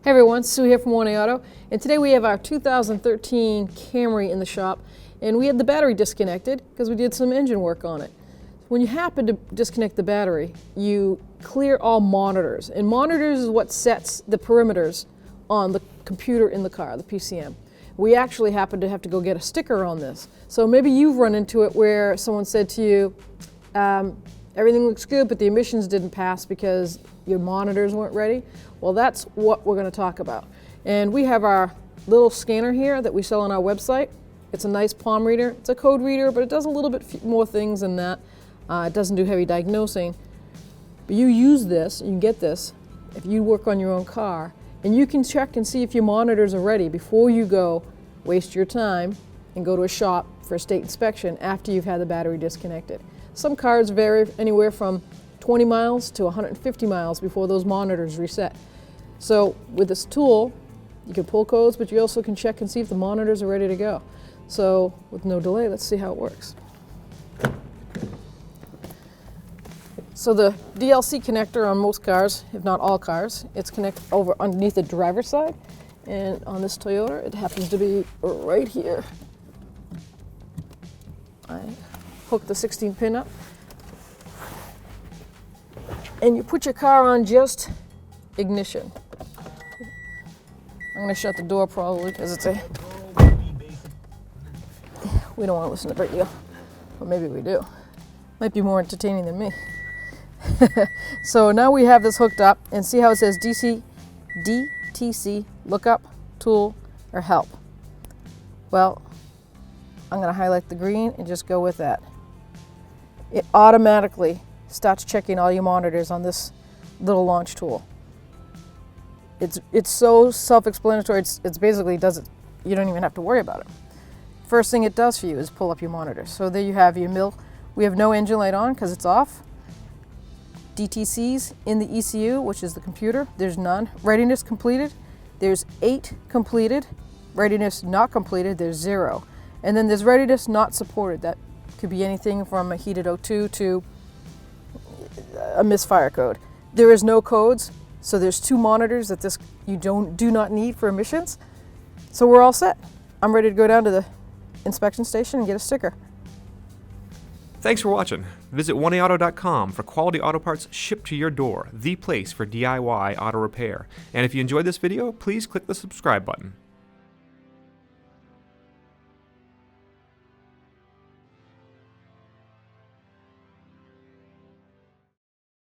Hey everyone, Sue here from One Auto, and today we have our 2013 Camry in the shop, and we had the battery disconnected because we did some engine work on it. When you happen to disconnect the battery, you clear all monitors, and monitors is what sets the perimeters on the computer in the car, the PCM. We actually happen to have to go get a sticker on this. So maybe you've run into it where someone said to you, everything looks good, but the emissions didn't pass because your monitors weren't ready. Well, that's what we're going to talk about. And we have our little scanner here that we sell on our website. It's a nice palm reader. It's a code reader, but it does a little bit more things than that. It doesn't do heavy diagnosing. But you use this, you can get this, if you work on your own car, and you can check and see if your monitors are ready before you go waste your time and go to a shop for a state inspection after you've had the battery disconnected. Some cars vary anywhere from 20 miles to 150 miles before those monitors reset. So with this tool, you can pull codes, but you also can check and see if the monitors are ready to go. So with no delay, let's see how it works. So the DLC connector on most cars, if not all cars, it's connected over underneath the driver's side. And on this Toyota, it happens to be right here. I hook the 16 pin up. And you put your car on just ignition. I'm going to shut the door probably because it's a... We don't want to listen to the radio. Or maybe we do. Might be more entertaining than me. So now we have this hooked up, and see how it says DTC, lookup, tool, or help. Well, I'm going to highlight the green and just go with that. It automatically starts checking all your monitors on this little launch tool. It's so self-explanatory, it's basically does it, you don't even have to worry about it. First thing it does for you is pull up your monitors. So there you have your mill. We have no engine light on because it's off. DTCs in the ECU, which is the computer, there's none. Readiness completed, there's 8 completed. Readiness not completed, there's 0. And then there's readiness not supported. That could be anything from a heated O2 to a misfire code. There is no codes, so there's 2 monitors that you do not need for emissions. So we're all set. I'm ready to go down to the inspection station and get a sticker. Thanks for watching. Visit oneauto.com for quality auto parts shipped to your door, the place for DIY auto repair. And if you enjoyed this video, please click the subscribe button.